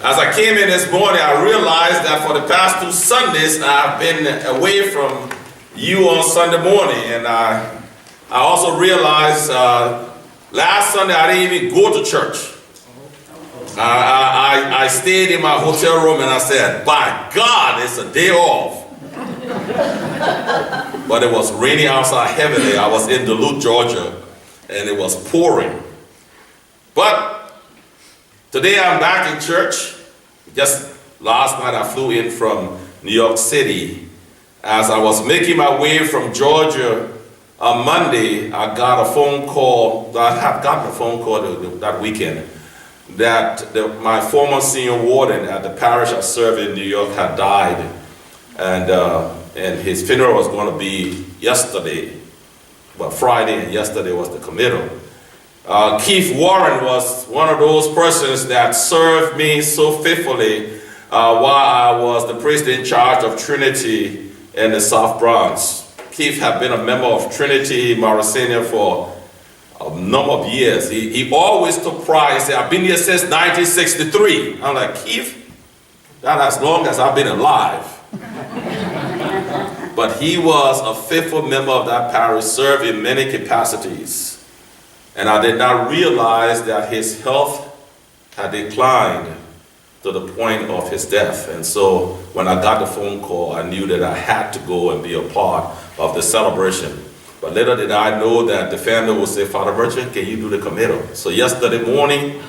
As I came in this morning, I realized that for the past 2 Sundays, I've been away from you on Sunday morning. And I also realized last Sunday I didn't even go to church. I stayed in my hotel room and I said, by God, it's a day off. But it was raining outside heavily. I was in Duluth, Georgia, and it was pouring. But today I'm back in church. Just last night I flew in from New York City. As I was making my way from Georgia on Monday, I got a phone call. I had gotten a phone call that weekend that my former senior warden at the parish I served in New York had died. And his funeral was going to be yesterday. Well, Friday, and yesterday was the committal. Keith Warren was one of those persons that served me so faithfully while I was the priest in charge of Trinity in the South Bronx. Keith had been a member of Trinity Morrisania for a number of years. He always took pride. He said, I've been here since 1963. I'm like, Keith, that's as long as I've been alive. But he was a faithful member of that parish, served in many capacities. And I did not realize that his health had declined to the point of his death. And so when I got the phone call, I knew that I had to go and be a part of the celebration. But little did I know that the family would say, Father Merchant, can you do the committal? So yesterday morning,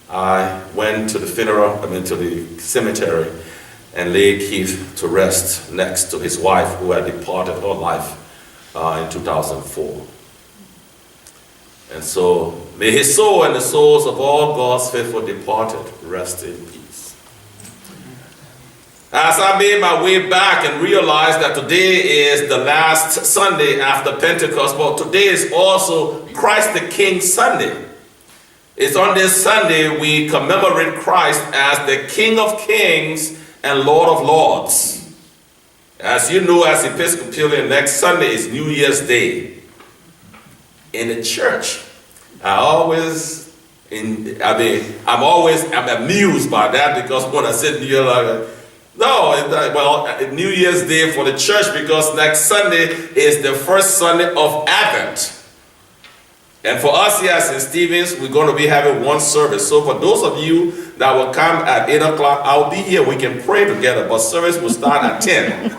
I went to the to the cemetery and laid Keith to rest next to his wife who had departed her life in 2004. And so may his soul and the souls of all God's faithful departed rest in peace. As I made my way back and realized that today is the last Sunday after Pentecost, but today is also Christ the King Sunday. It's on this Sunday we commemorate Christ as the King of Kings and Lord of Lords. As you know, as Episcopalian, next Sunday is New Year's Day. In the church, I'm amused by that, because when I said New Year, New Year's Day for the church, because next Sunday is the first Sunday of Advent. And for us here at St. Stephen's, we're going to be having one service. So for those of you that will come at 8 o'clock, I'll be here. We can pray together, but service will start at 10.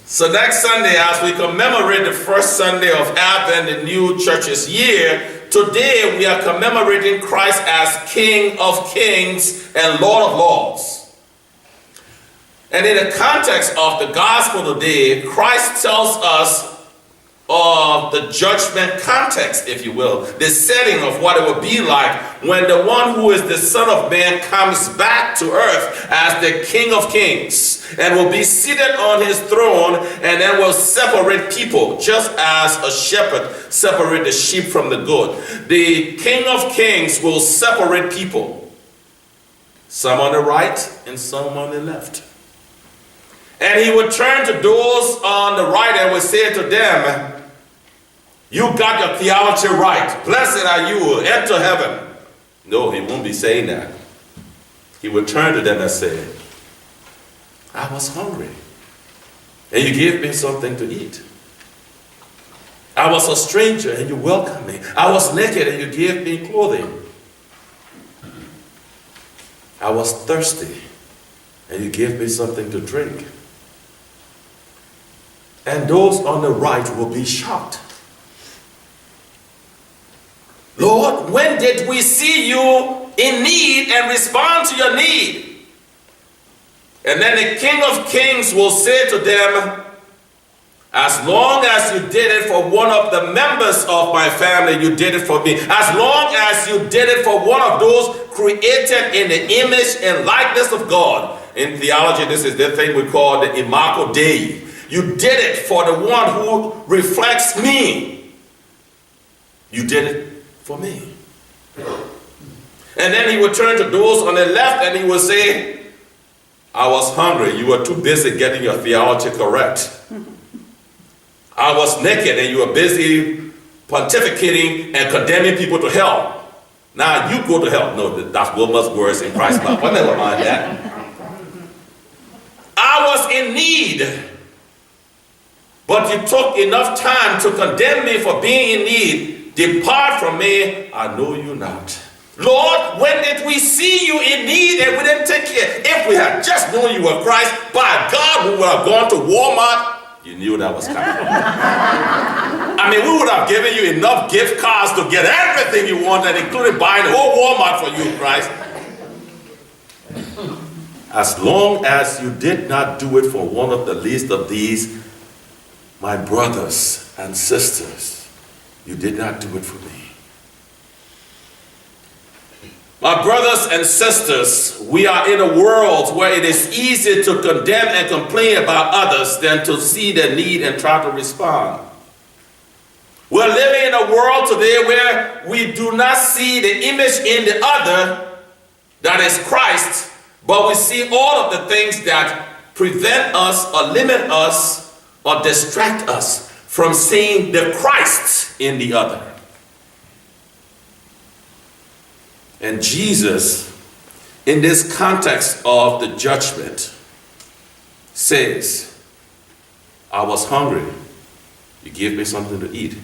So next Sunday, as we commemorate the first Sunday of Advent, the new church's year, today we are commemorating Christ as King of Kings and Lord of Lords. And in the context of the gospel today, Christ tells us of the judgment context, if you will, the setting of what it will be like when the one who is the Son of Man comes back to earth as the King of Kings and will be seated on his throne, and then will separate people just as a shepherd separates the sheep from the goat. The King of Kings will separate people, some on the right and some on the left. And he would turn to those on the right and would say to them, you got your theology right. Blessed are you, enter heaven. No, he won't be saying that. He would turn to them and say, I was hungry, and you gave me something to eat. I was a stranger, and you welcomed me. I was naked, and you gave me clothing. I was thirsty, and you gave me something to drink. And those on the right will be shocked. Lord, when did we see you in need and respond to your need? And then the King of Kings will say to them, as long as you did it for one of the members of my family, you did it for me. As long as you did it for one of those created in the image and likeness of God. In theology, this is the thing we call the Imago Dei. You did it for the one who reflects me. You did it for me. And then he would turn to those on the left and he would say, I was hungry. You were too busy getting your theology correct. I was naked and you were busy pontificating and condemning people to hell. Now you go to hell. No, that's Wilma's words in Christ's mouth. But never mind that. I was in need, but you took enough time to condemn me for being in need. Depart from me, I know you not. Lord, when did we see you in need and we didn't take care? If we had just known you were Christ, by God, we would have gone to Walmart. You knew that was coming. I mean, we would have given you enough gift cards to get everything you wanted, including buying the whole Walmart for you, Christ. As long as you did not do it for one of the least of these, my brothers and sisters, you did not do it for me. My brothers and sisters, we are in a world where it is easier to condemn and complain about others than to see their need and try to respond. We're living in a world today where we do not see the image in the other, that is Christ, but we see all of the things that prevent us or limit us or distract us from seeing the Christ in the other. And Jesus, in this context of the judgment, says, I was hungry, you gave me something to eat.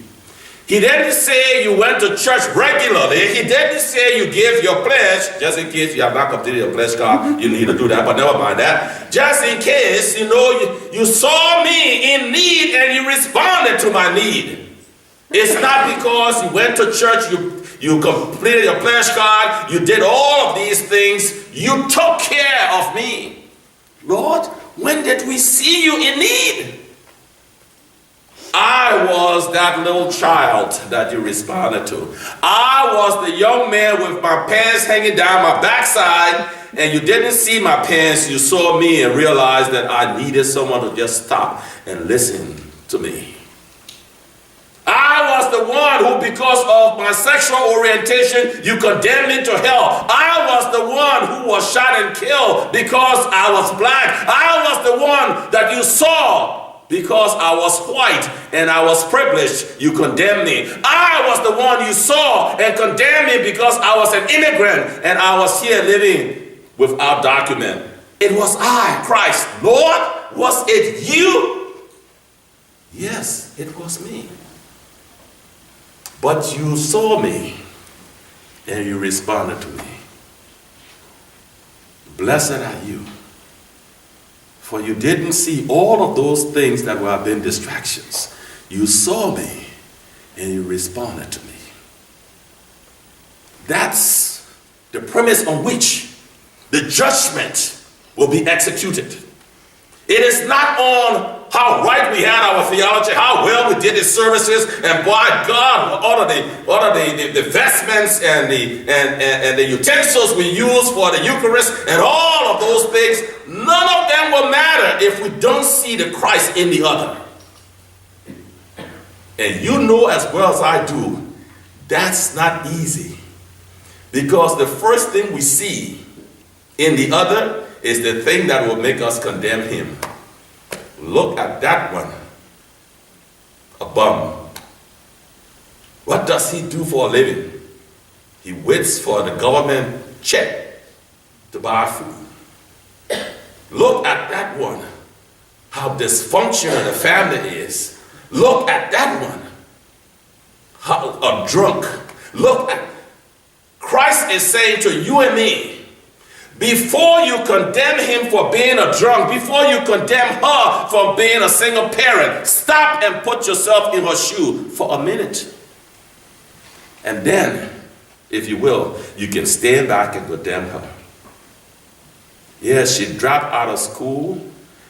He didn't say you went to church regularly. He didn't say you gave your pledge, just in case you have not completed your pledge card, you need to do that, but never mind that. Just in case, you saw me in need and you responded to my need. It's not because you went to church, you completed your pledge card, you did all of these things, you took care of me. Lord, when did we see you in need? I was that little child that you responded to. I was the young man with my pants hanging down my backside, and you didn't see my pants, you saw me and realized that I needed someone to just stop and listen to me. I was the one who, because of my sexual orientation, you condemned me to hell. I was the one who was shot and killed because I was black. I was the one that you saw because I was white and I was privileged. You condemned me. I was the one you saw and condemned me because I was an immigrant and I was here living without document. It was I, Christ. Lord, was it you? Yes, it was me. But you saw me and you responded to me. Blessed are you, for you didn't see all of those things that have been distractions. You saw me and you responded to me. That's the premise on which the judgment will be executed. It is not on how right we had our theology, how well we did the services, and by God, all of the vestments and the utensils we use for the Eucharist and all of those things. None of them will matter if we don't see the Christ in the other. And you know as well as I do, that's not easy. Because the first thing we see in the other is the thing that will make us condemn him. Look at that one. A bum. What does he do for a living? He waits for the government check to buy food. Look at that one. How dysfunctional the family is. Look at that one. How a drunk. Look at. Christ is saying to you and me, before you condemn him for being a drunk, before you condemn her for being a single parent, stop and put yourself in her shoe for a minute. And then, if you will, you can stand back and condemn her. Yes, she dropped out of school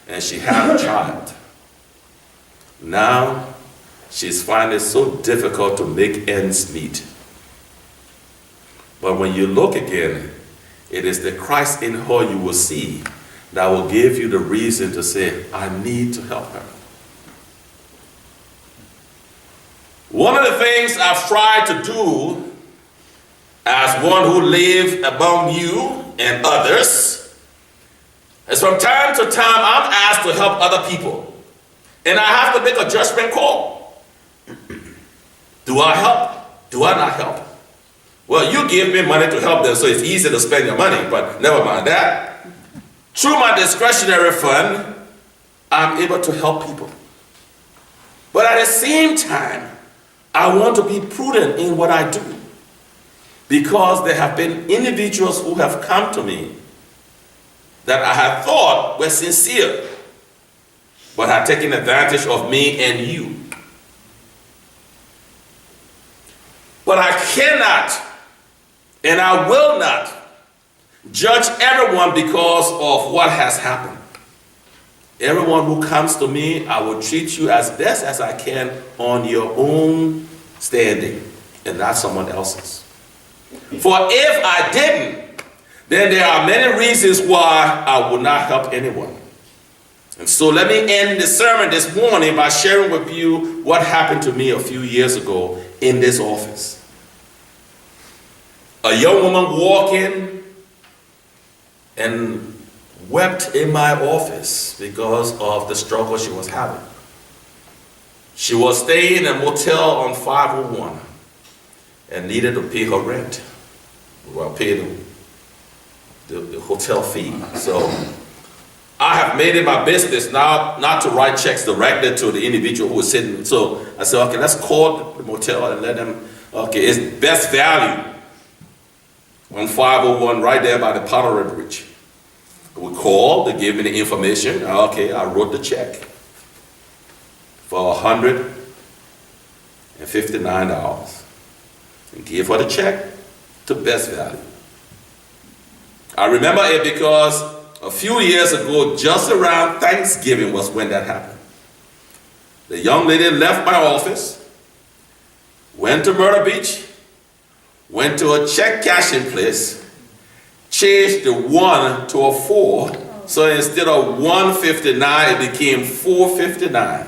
and she had a child. Now, she's finding it so difficult to make ends meet. But when you look again, it is the Christ in her you will see that will give you the reason to say, I need to help her. One of the things I've tried to do as one who lives among you and others is from time to time I'm asked to help other people. And I have to make a judgment call. Do I help? Do I not help? Well, you give me money to help them, so it's easy to spend your money, but never mind that. Through my discretionary fund, I'm able to help people. But at the same time, I want to be prudent in what I do, because there have been individuals who have come to me that I had thought were sincere, but had taken advantage of me and you. But I cannot and I will not judge everyone because of what has happened. Everyone who comes to me, I will treat you as best as I can on your own standing and not someone else's. For if I didn't, then there are many reasons why I would not help anyone. And so let me end the sermon this morning by sharing with you what happened to me a few years ago in this office. A young woman walked in and wept in my office because of the struggle she was having. She was staying in a motel on 501 and needed to pay her rent. Well, pay the hotel fee. So I have made it my business now not to write checks directly to the individual who was sitting. So I said, okay, let's call the motel and let them, okay, it's Best Value on 501 right there by the Pottery Bridge. We called, they gave me the information. Okay, I wrote the check for $159 and gave her the check to Best Value. I remember it because a few years ago, just around Thanksgiving was when that happened. The young lady left my office, went to Myrtle Beach, went to a check cashing place, changed the 1 to a 4, so instead of 159, it became 459.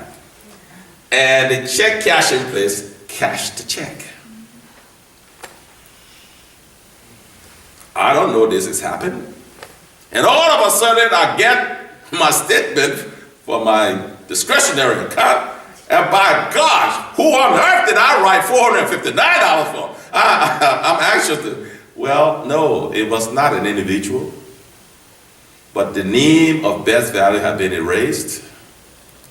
And the check cashing place cashed the check. I don't know this has happened. And all of a sudden, I get my statement for my discretionary account, and by gosh, who on earth did I write $459 for? I'm anxious to, well, no, it was not an individual, but the name of Best Value had been erased,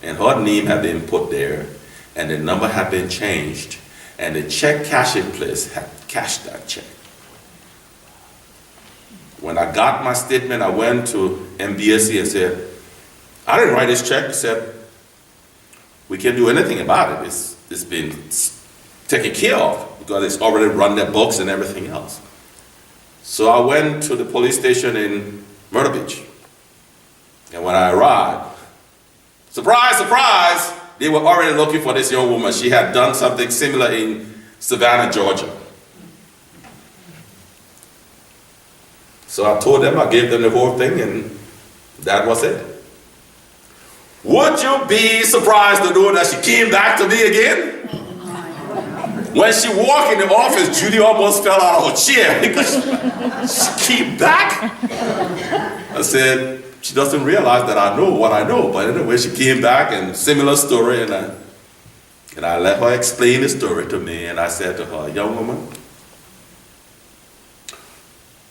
and her name had been put there, and the number had been changed, and the check cashing place had cashed that check. When I got my statement, I went to MBSC and said, I didn't write this check. He said, we can't do anything about it. It's been taken care of because it's already run their books and everything else. So I went to the police station in Myrtle Beach. And when I arrived, surprise, surprise, they were already looking for this young woman. She had done something similar in Savannah, Georgia. So I told them, I gave them the whole thing, and that was it. Would you be surprised to know that she came back to me again? When she walked in the office, Judy almost fell out of her chair because she came back. I said, she doesn't realize that I know what I know. But anyway, she came back and similar story, and I let her explain the story to me, and I said to her, young woman,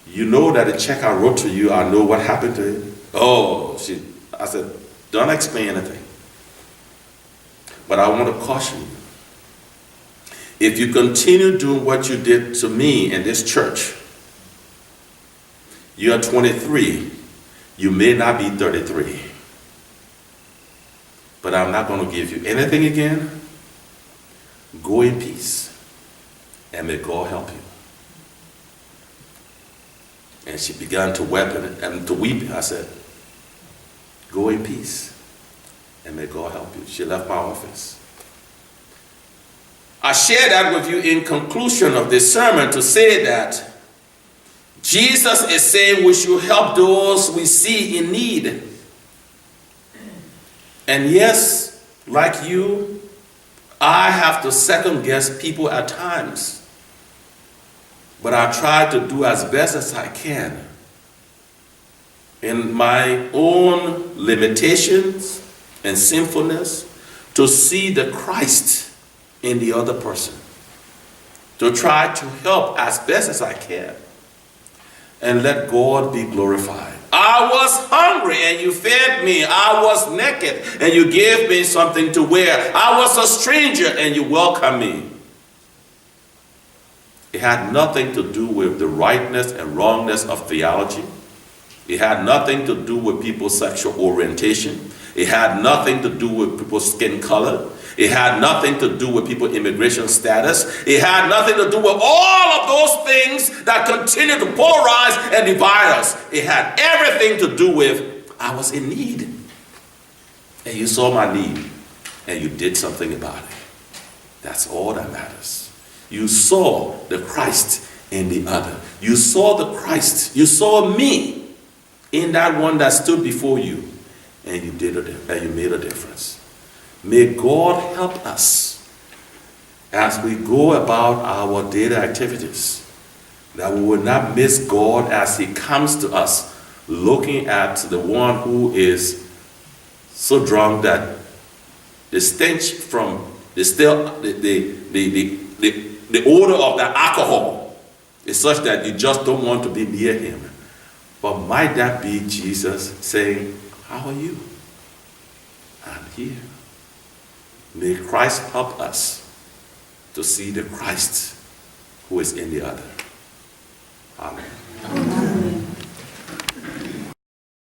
you know that the check I wrote to you, I know what happened to it. Oh, I said, don't explain anything. But I want to caution you. If you continue doing what you did to me in this church, you are 23. You may not be 33. But I'm not going to give you anything again. Go in peace. And may God help you. And she began to weep and to weep. I said, go in peace, and may God help you. She left my office. I share that with you in conclusion of this sermon to say that Jesus is saying we should help those we see in need. And yes, like you, I have to second guess people at times. But I try to do as best as I can in my own limitations and sinfulness to see the Christ in the other person to try to help as best as I can, and let God be glorified. I was hungry and you fed me. I was naked and you gave me something to wear. I was a stranger and you welcomed me. It had nothing to do with the rightness and wrongness of theology. It had nothing to do with people's sexual orientation. It had nothing to do with people's skin color. It had nothing to do with people's immigration status. It had nothing to do with all of those things that continue to polarize and divide us. It had everything to do with, I was in need. And you saw my need. And you did something about it. That's all that matters. You saw the Christ in the other. You saw the Christ. You saw me in that one that stood before you. And you did and you made a difference. May God help us as we go about our daily activities, that we will not miss God as He comes to us, looking at the one who is so drunk that the stench from the odor of the alcohol is such that you just don't want to be near him. But might that be Jesus saying, how are you? I'm here. May Christ help us to see the Christ who is in the other. Amen.